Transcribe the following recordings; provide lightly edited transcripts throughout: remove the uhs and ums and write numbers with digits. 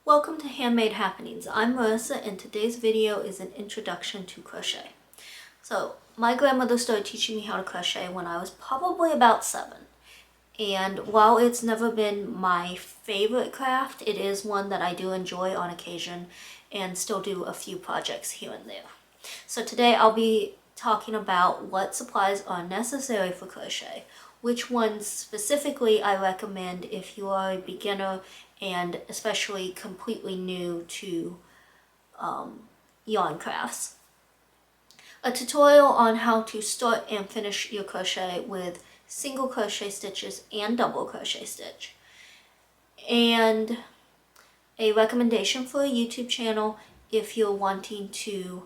Welcome to Handmade Happenings. I'm Marissa and today's video is an introduction to crochet. So my grandmother started teaching me how to crochet when I was probably about 7. And while it's never been my favorite craft, it is one that I do enjoy on occasion and still do a few projects here and there. So today I'll be talking about what supplies are necessary for crochet, which ones specifically I recommend if you are a beginner and especially completely new to yarn crafts. A tutorial on how to start and finish your crochet with single crochet stitches and double crochet stitch. And a recommendation for a YouTube channel if you're wanting to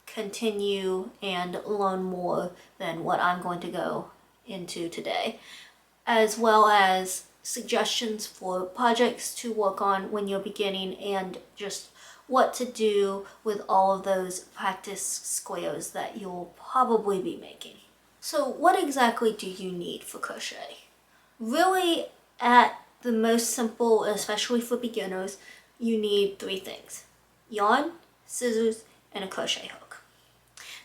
continue and learn more than what I'm going to go into today, as well as suggestions for projects to work on when you're beginning and just what to do with all of those practice squares that you'll probably be making. So what exactly do you need for crochet? Really, at the most simple, especially for beginners, you need 3 things: yarn, scissors, and a crochet hook.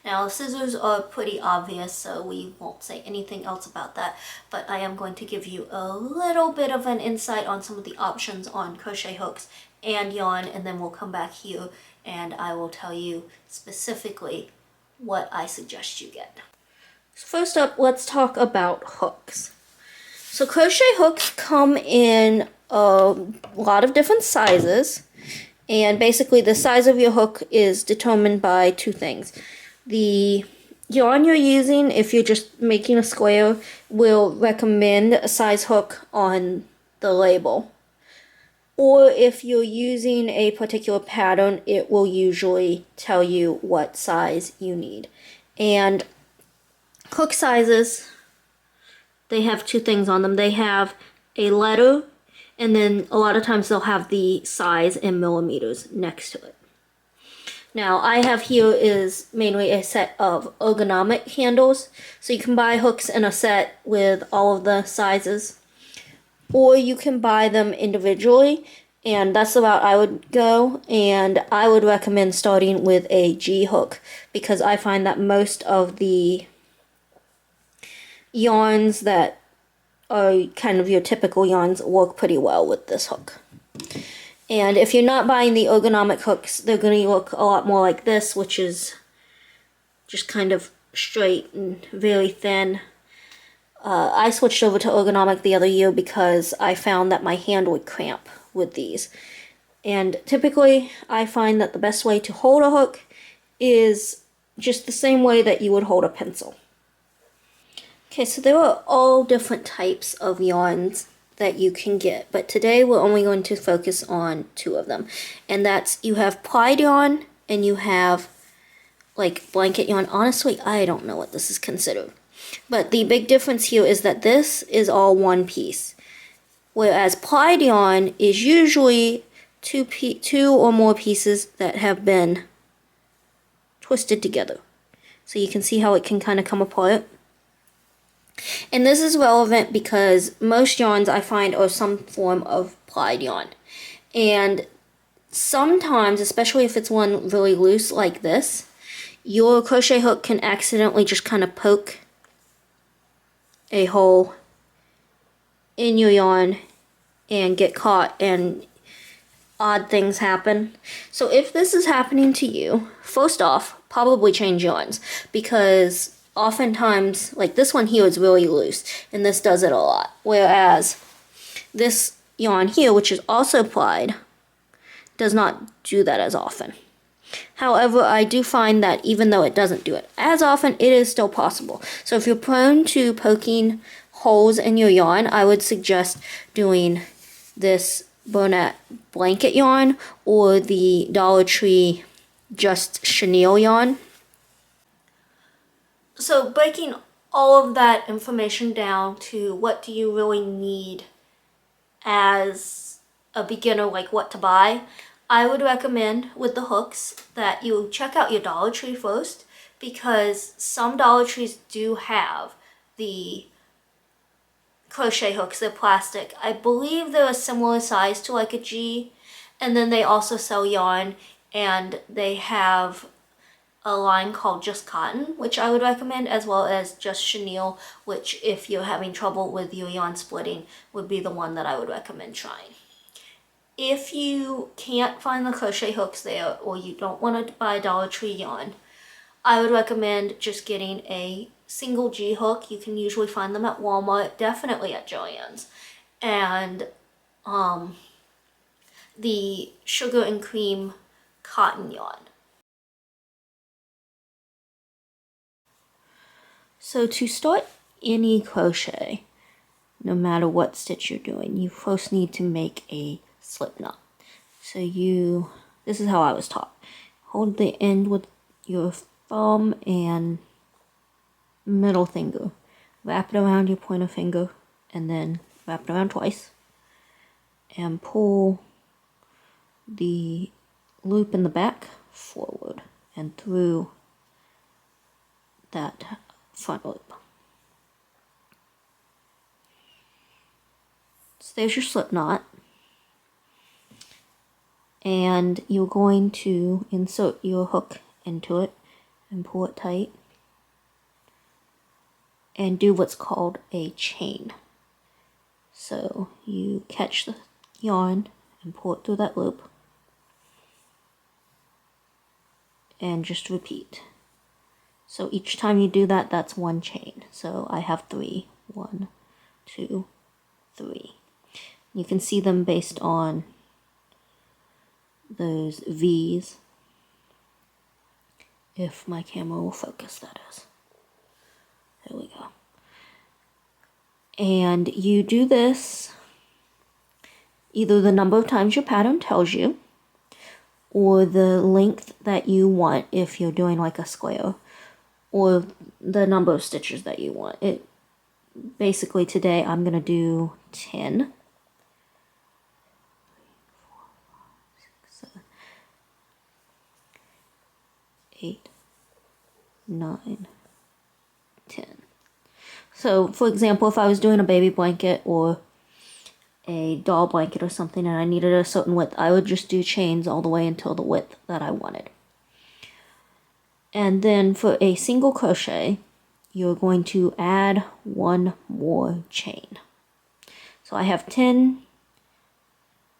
Now, scissors are pretty obvious, so we won't say anything else about that, but I am going to give you a little bit of an insight on some of the options on crochet hooks and yarn, and then we'll come back here and I will tell you specifically what I suggest you get. First up, let's talk about hooks. So crochet hooks come in a lot of different sizes, and basically the size of your hook is determined by 2 things. The yarn you're using, if you're just making a square, will recommend a size hook on the label. Or if you're using a particular pattern, it will usually tell you what size you need. And hook sizes, they have 2 things on them. They have a letter, and then a lot of times they'll have the size in millimeters next to it. Now, I have here is mainly a set of ergonomic handles. So you can buy hooks in a set with all of the sizes, or you can buy them individually, and that's the route I would go. And I would recommend starting with a G hook because I find that most of the yarns that are kind of your typical yarns work pretty well with this hook. And if you're not buying the ergonomic hooks, they're going to look a lot more like this, which is just kind of straight and very thin. I switched over to ergonomic the other year because I found that my hand would cramp with these. And typically, I find that the best way to hold a hook is just the same way that you would hold a pencil. Okay, so there are all different types of yarns that you can get, but today we're only going to focus on 2 of them, and that's you have plied yarn and you have like blanket yarn. Honestly, I don't know what this is considered, but the big difference here is that this is all one piece, whereas plied yarn is usually two or more pieces that have been twisted together. So you can see how it can kind of come apart. And this is relevant because most yarns I find are some form of plied yarn. And sometimes, especially if it's one really loose like this, your crochet hook can accidentally just kind of poke a hole in your yarn and get caught and odd things happen. So if this is happening to you, first off, probably change yarns, because oftentimes, like this one here is really loose, and this does it a lot. Whereas this yarn here, which is also plied, does not do that as often. However, I do find that even though it doesn't do it as often, it is still possible. So if you're prone to poking holes in your yarn, I would suggest doing this Bernat blanket yarn or the Dollar Tree Just Chenille yarn. So breaking all of that information down to what do you really need as a beginner, like what to buy, I would recommend with the hooks that you check out your Dollar Tree first, because some Dollar Trees do have the crochet hooks. They're plastic. I believe they're a similar size to like a G, And then they also sell yarn, and they have a line called Just Cotton, which I would recommend, as well as Just Chenille, which if you're having trouble with your yarn splitting would be the one that I would recommend trying. If you can't find the crochet hooks there, or you don't want to buy Dollar Tree yarn, I would recommend just getting a single G hook. You can usually find them at Walmart, definitely at Joann's, and the Sugar and Cream cotton yarn. So to start any crochet, no matter what stitch you're doing, you first need to make a slip knot. So this is how I was taught. Hold the end with your thumb and middle finger. Wrap it around your pointer finger and then wrap it around twice. And pull the loop in the back forward and through that front loop. So there's your slip knot. And you're going to insert your hook into it and pull it tight and do what's called a chain. So you catch the yarn and pull it through that loop and just repeat. So each time you do that, that's one chain. So I have 3. 1, 2, 3. You can see them based on those V's, if my camera will focus, that is. There we go. And you do this either the number of times your pattern tells you, or the length that you want if you're doing like a square, or the number of stitches that you want. Basically today I'm going to do 10. 8, 9, 10. So for example, if I was doing a baby blanket or a doll blanket or something and I needed a certain width, I would just do chains all the way until the width that I wanted. And then for a single crochet, you're going to add one more chain. So I have 10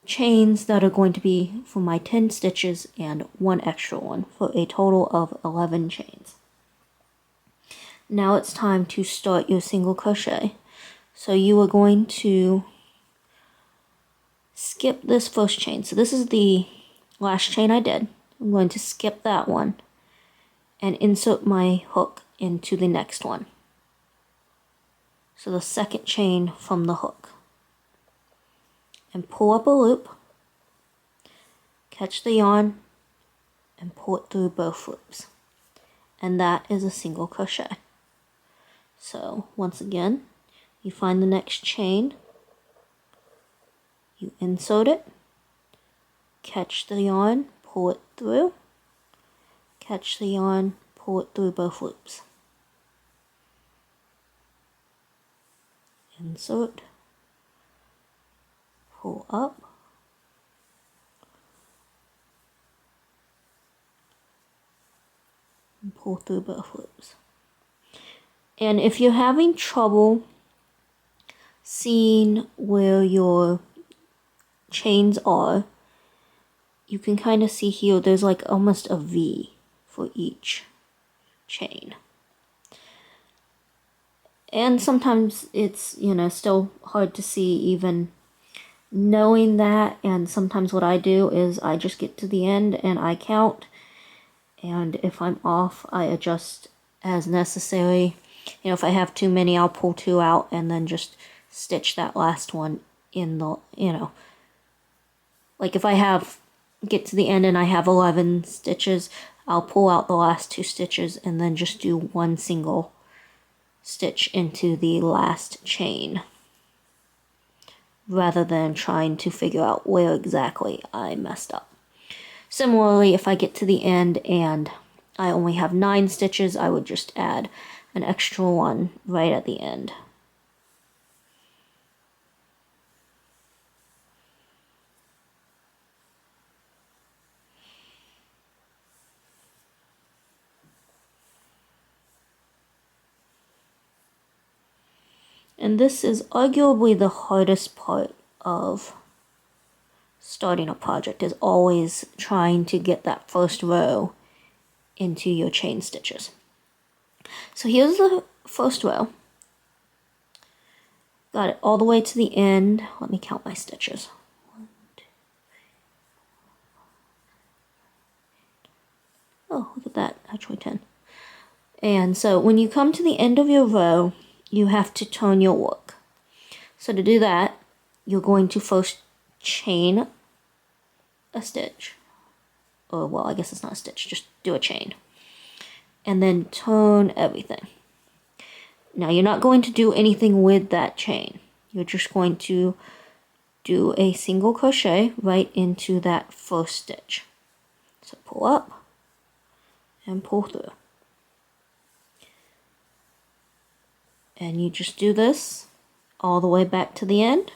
chains that are going to be for my 10 stitches and one extra one, for a total of 11 chains. Now it's time to start your single crochet. So you are going to skip this first chain. So this is the last chain I did. I'm going to skip that one and insert my hook into the next one. So the second chain from the hook. And pull up a loop, catch the yarn, and pull it through both loops. And that is a single crochet. So once again, you find the next chain, you insert it, catch the yarn, pull it through, catch the yarn, pull it through both loops. Insert, pull up, and pull through both loops. And if you're having trouble seeing where your chains are, you can kind of see here there's like almost a V for each chain. And sometimes it's, still hard to see even knowing that, and sometimes what I do is I just get to the end and I count, and if I'm off I adjust as necessary. If I have too many, I'll pull 2 out and then just stitch that last one in the, like if I get to the end and I have 11 stitches, I'll pull out the last 2 stitches and then just do one single stitch into the last chain, rather than trying to figure out where exactly I messed up. Similarly, if I get to the end and I only have 9 stitches, I would just add an extra one right at the end. And this is arguably the hardest part of starting a project, is always trying to get that first row into your chain stitches. So here's the first row. Got it all the way to the end. Let me count my stitches. 1, 2. Oh, look at that, actually 10. And so when you come to the end of your row, you have to turn your work. So to do that, you're going to first chain a stitch. Or, well, I guess it's not a stitch, just do a chain. And then turn everything. Now, you're not going to do anything with that chain. You're just going to do a single crochet right into that first stitch. So pull up and pull through. And you just do this all the way back to the end.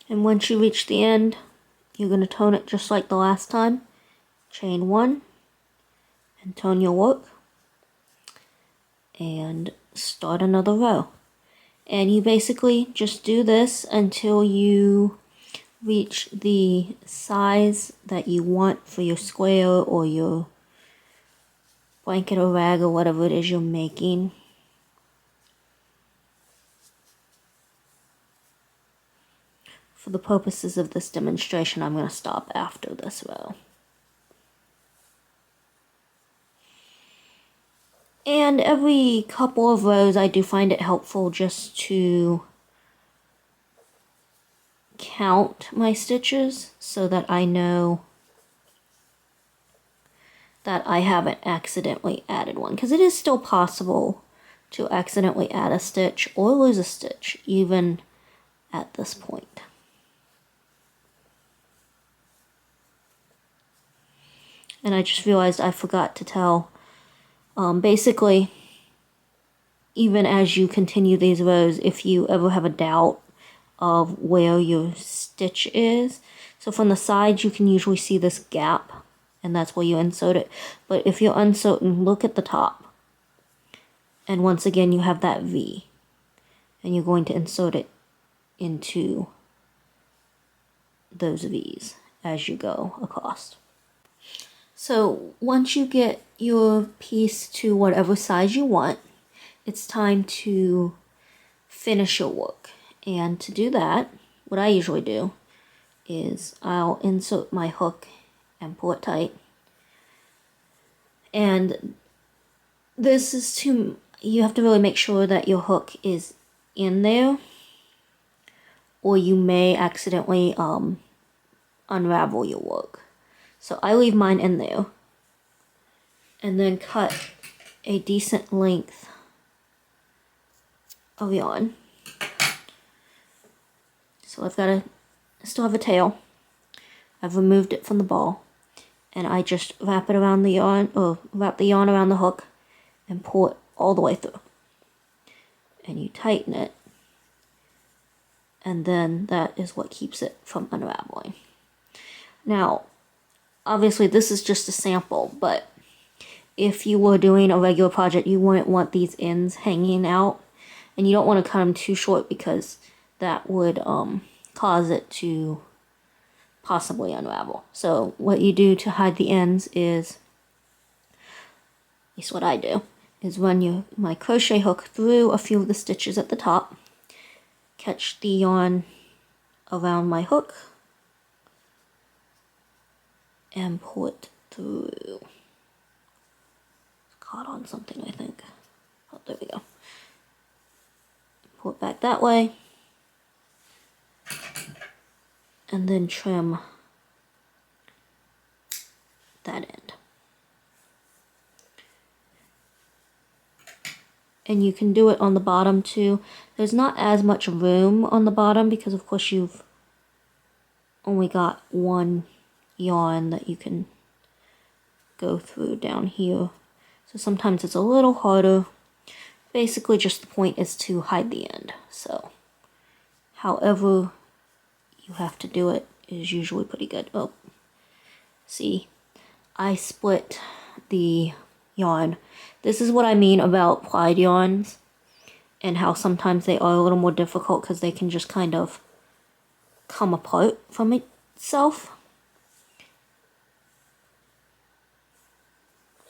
And once you reach the end, you're going to turn it just like the last time. Chain 1 and turn your work and start another row. And you basically just do this until you reach the size that you want for your square or your blanket or rag or whatever it is you're making. For the purposes of this demonstration, I'm going to stop after this row. And every couple of rows, I do find it helpful just to count my stitches so that I know that I haven't accidentally added one. Because it is still possible to accidentally add a stitch or lose a stitch, even at this point. And I just realized I forgot to tell. Basically, even as you continue these rows, if you ever have a doubt of where your stitch is, so from the sides you can usually see this gap, and that's where you insert it. But if you're uncertain, look at the top. And once again, you have that V. And you're going to insert it into those V's as you go across. So once you get your piece to whatever size you want, it's time to finish your work. And to do that, what I usually do is I'll insert my hook and pull it tight. And this is you have to really make sure that your hook is in there, or you may accidentally unravel your work. So I leave mine in there and then cut a decent length of yarn. So I still have a tail. I've removed it from the ball, and I just wrap it around the yarn, or wrap the yarn around the hook and pull it all the way through. And you tighten it, and then that is what keeps it from unraveling. Now, obviously this is just a sample, but if you were doing a regular project, you wouldn't want these ends hanging out, and you don't want to cut them too short because that would cause it to possibly unravel. So what you do to hide the ends is, at least what I do, is run my crochet hook through a few of the stitches at the top, catch the yarn around my hook, and pull it through. It's caught on something, I think. Oh, there we go. Pull it back that way, and then trim that end. And you can do it on the bottom too. There's not as much room on the bottom because of course you've only got one yarn that you can go through down here. So sometimes it's a little harder. Basically just the point is to hide the end. So however you have to do it is usually pretty good. Oh, see, I split the yarn. This is what I mean about plied yarns and how sometimes they are a little more difficult because they can just kind of come apart from itself.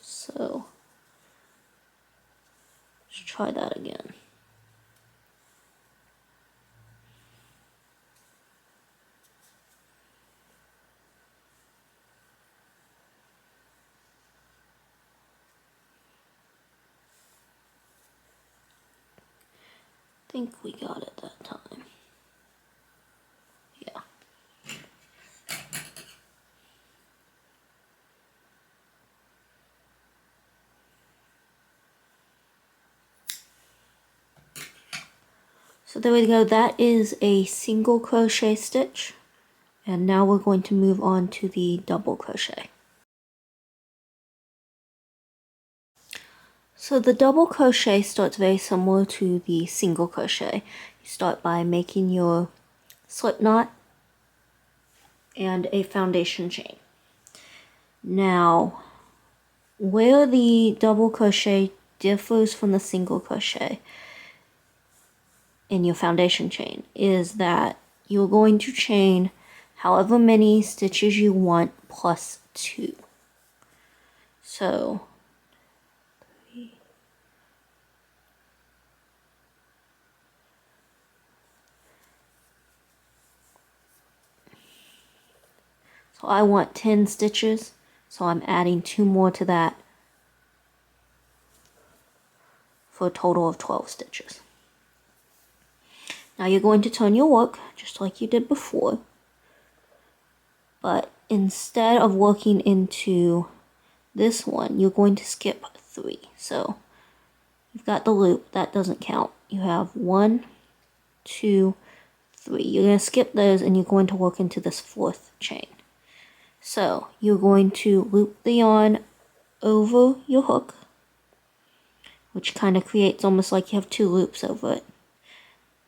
So let's try that again. I think we got it that time. Yeah. So there we go, that is a single crochet stitch. And now we're going to move on to the double crochet. So the double crochet starts very similar to the single crochet. You start by making your slip knot and a foundation chain. Now, where the double crochet differs from the single crochet in your foundation chain is that you're going to chain however many stitches you want plus 2. So I want 10 stitches, so I'm adding 2 more to that for a total of 12 stitches. Now you're going to turn your work just like you did before, but instead of working into this one, you're going to skip 3. So you've got the loop, that doesn't count. You have 1, 2, 3. You're going to skip those and you're going to work into this 4th chain. So you're going to loop the yarn over your hook, which kind of creates almost like you have 2 loops over it.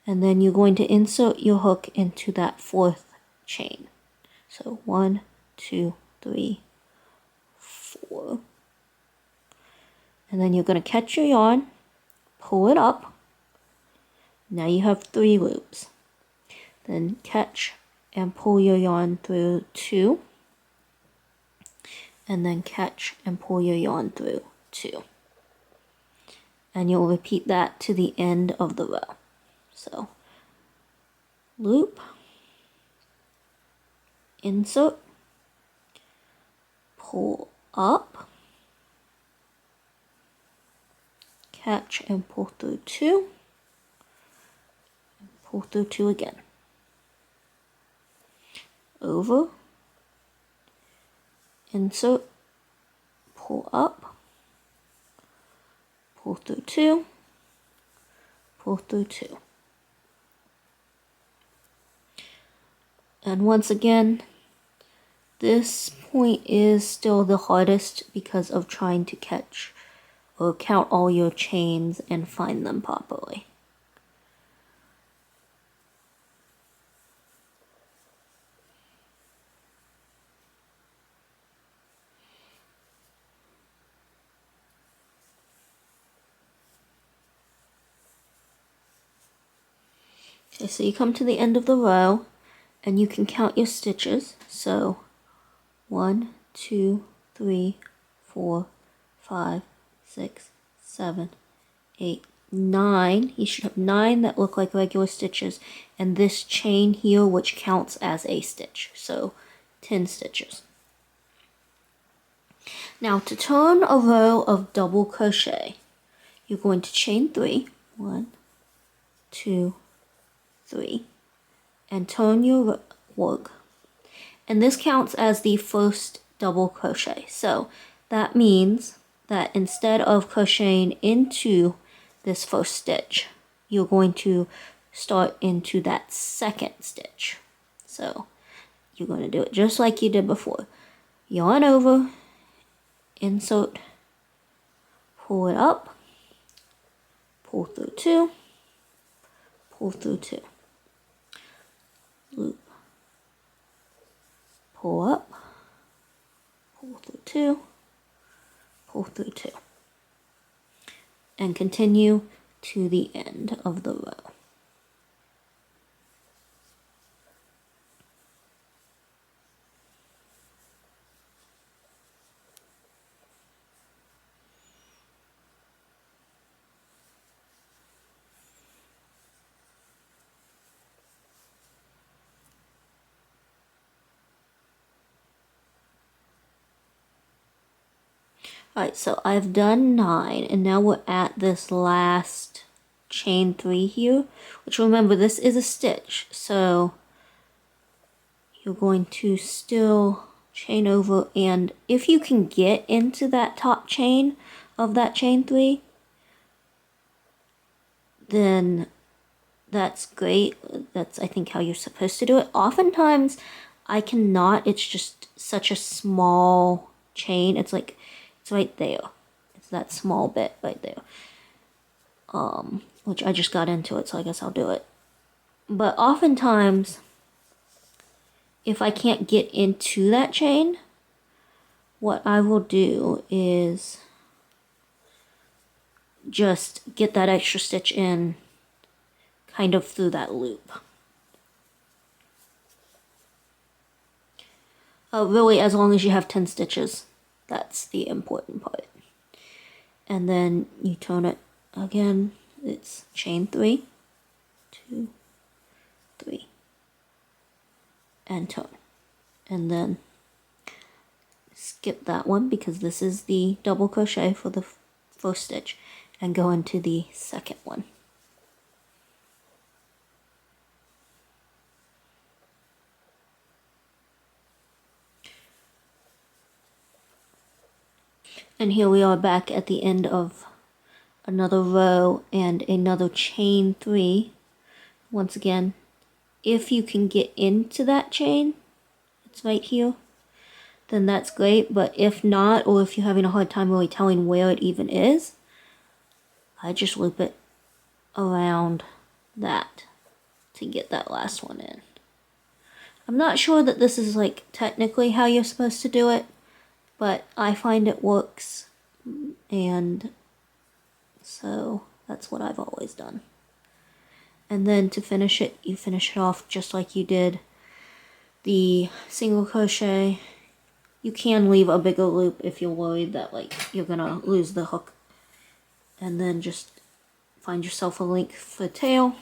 And then you're going to insert your hook into that 4th chain. So 1, 2, 3, 4. And then you're going to catch your yarn, pull it up. Now you have 3 loops. Then catch and pull your yarn through 2. And then catch and pull your yarn through 2. And you'll repeat that to the end of the row. So loop, insert, pull up, catch and pull through 2, and pull through 2 again. Over, insert, pull up, pull through 2, pull through 2. And once again, this point is still the hardest because of trying to catch or count all your chains and find them properly. Okay, so you come to the end of the row and you can count your stitches. So 1, 2, 3, 4, 5, 6, 7, 8, 9. You should have 9 that look like regular stitches, and this chain here which counts as a stitch. So 10 stitches. Now to turn a row of double crochet, you're going to chain 3. 1, 2, 3. And turn your work. And this counts as the first double crochet. So that means that instead of crocheting into this first stitch, you're going to start into that second stitch. So you're going to do it just like you did before. Yarn over, insert, pull it up, pull through 2, pull through 2. Loop, pull up, pull through 2, pull through 2. and continue to the end of the row. Alright, so I've done 9, and now we're at this last chain 3 here, which, remember, this is a stitch, so you're going to still chain over, and if you can get into that top chain of that chain 3, then that's great. That's, I think, how you're supposed to do it. Oftentimes I cannot. It's just such a small chain. It's like, it's right there. It's that small bit right there. Which I just got into it, so I guess I'll do it. But oftentimes, if I can't get into that chain, what I will do is just get that extra stitch in kind of through that loop. Really, as long as you have 10 stitches, that's the important part. And then you turn it again. It's chain 3, 2, 3, and turn. And then skip that one because this is the double crochet for the first stitch, and go into the second one. And here we are back at the end of another row and another chain 3. Once again, if you can get into that chain, it's right here, then that's great. But if not, or if you're having a hard time really telling where it even is, I just loop it around that to get that last one in. I'm not sure that this is like technically how you're supposed to do it, but I find it works, and so that's what I've always done. And then to finish it, you finish it off just like you did the single crochet. You can leave a bigger loop if you're worried that like you're gonna lose the hook, and then just find yourself a link for the tail.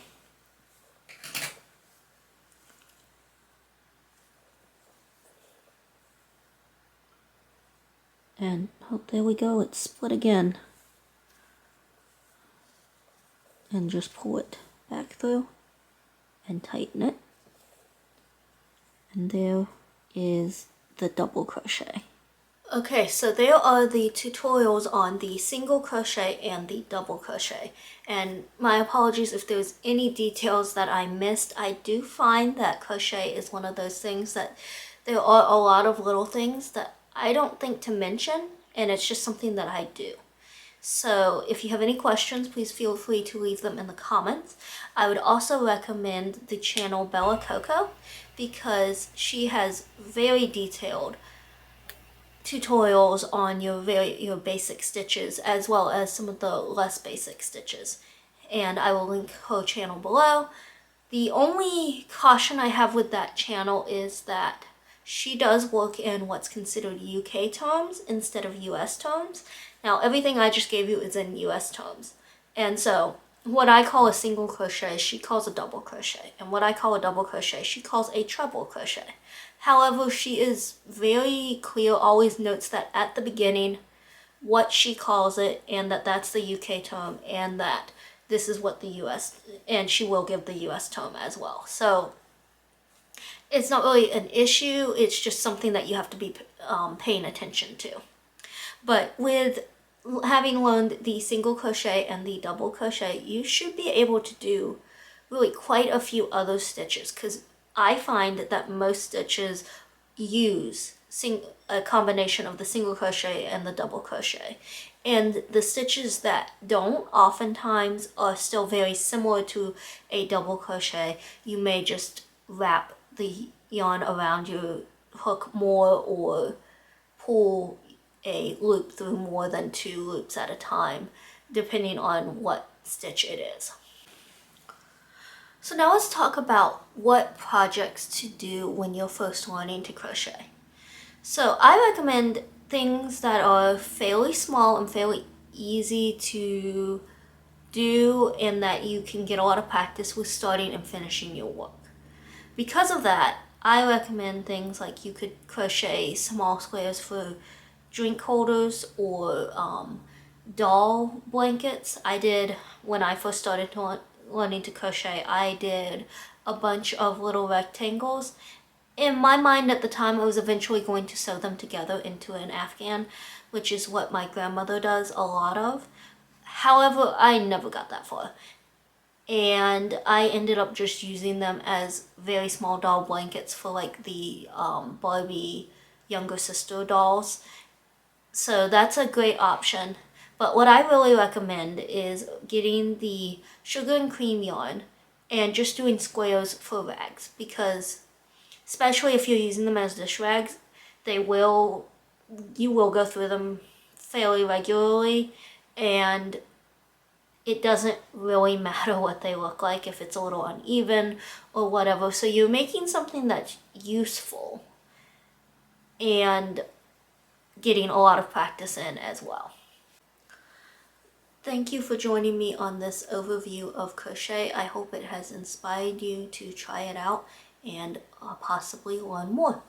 And oh, there we go, it's split again. And just pull it back through and tighten it. And there is the double crochet. Okay, so there are the tutorials on the single crochet and the double crochet. And my apologies if there's any details that I missed. I do find that crochet is one of those things that there are a lot of little things that I don't think to mention, and it's just something that I do. So if you have any questions, please feel free to leave them in the comments. I would also recommend the channel Bella Coco because she has very detailed tutorials on your basic stitches as well as some of the less basic stitches. And I will link her channel below. The only caution I have with that channel is that she does work in what's considered UK terms instead of US terms. Now, everything I just gave you is in US terms. And so, what I call a single crochet, she calls a double crochet. And what I call a double crochet, she calls a treble crochet. However, she is very clear, always notes that at the beginning, what she calls it, and that that's the UK term, and that this is what the US, and she will give the US term as well. So, it's not really an issue, it's just something that you have to be paying attention to. But with having learned the single crochet and the double crochet, you should be able to do really quite a few other stitches, because I find that most stitches use a combination of the single crochet and the double crochet. And the stitches that don't oftentimes are still very similar to a double crochet. You may just wrap the yarn around your hook more or pull a loop through more than 2 loops at a time depending on what stitch it is. So now let's talk about what projects to do when you're first learning to crochet. So I recommend things that are fairly small and fairly easy to do, and that you can get a lot of practice with starting and finishing your work. Because of that, I recommend things like you could crochet small squares for drink holders or doll blankets. I did, when I first started learning to crochet, I did a bunch of little rectangles. In my mind at the time, I was eventually going to sew them together into an afghan, which is what my grandmother does a lot of. However, I never got that far. And I ended up just using them as very small doll blankets for like the Barbie younger sister dolls. So that's a great option. But what I really recommend is getting the sugar and cream yarn and just doing squares for rags, because especially if you're using them as dish rags, you will go through them fairly regularly, and it doesn't really matter what they look like if it's a little uneven or whatever. So you're making something that's useful and getting a lot of practice in as well. Thank you for joining me on this overview of crochet. I hope it has inspired you to try it out and possibly learn more.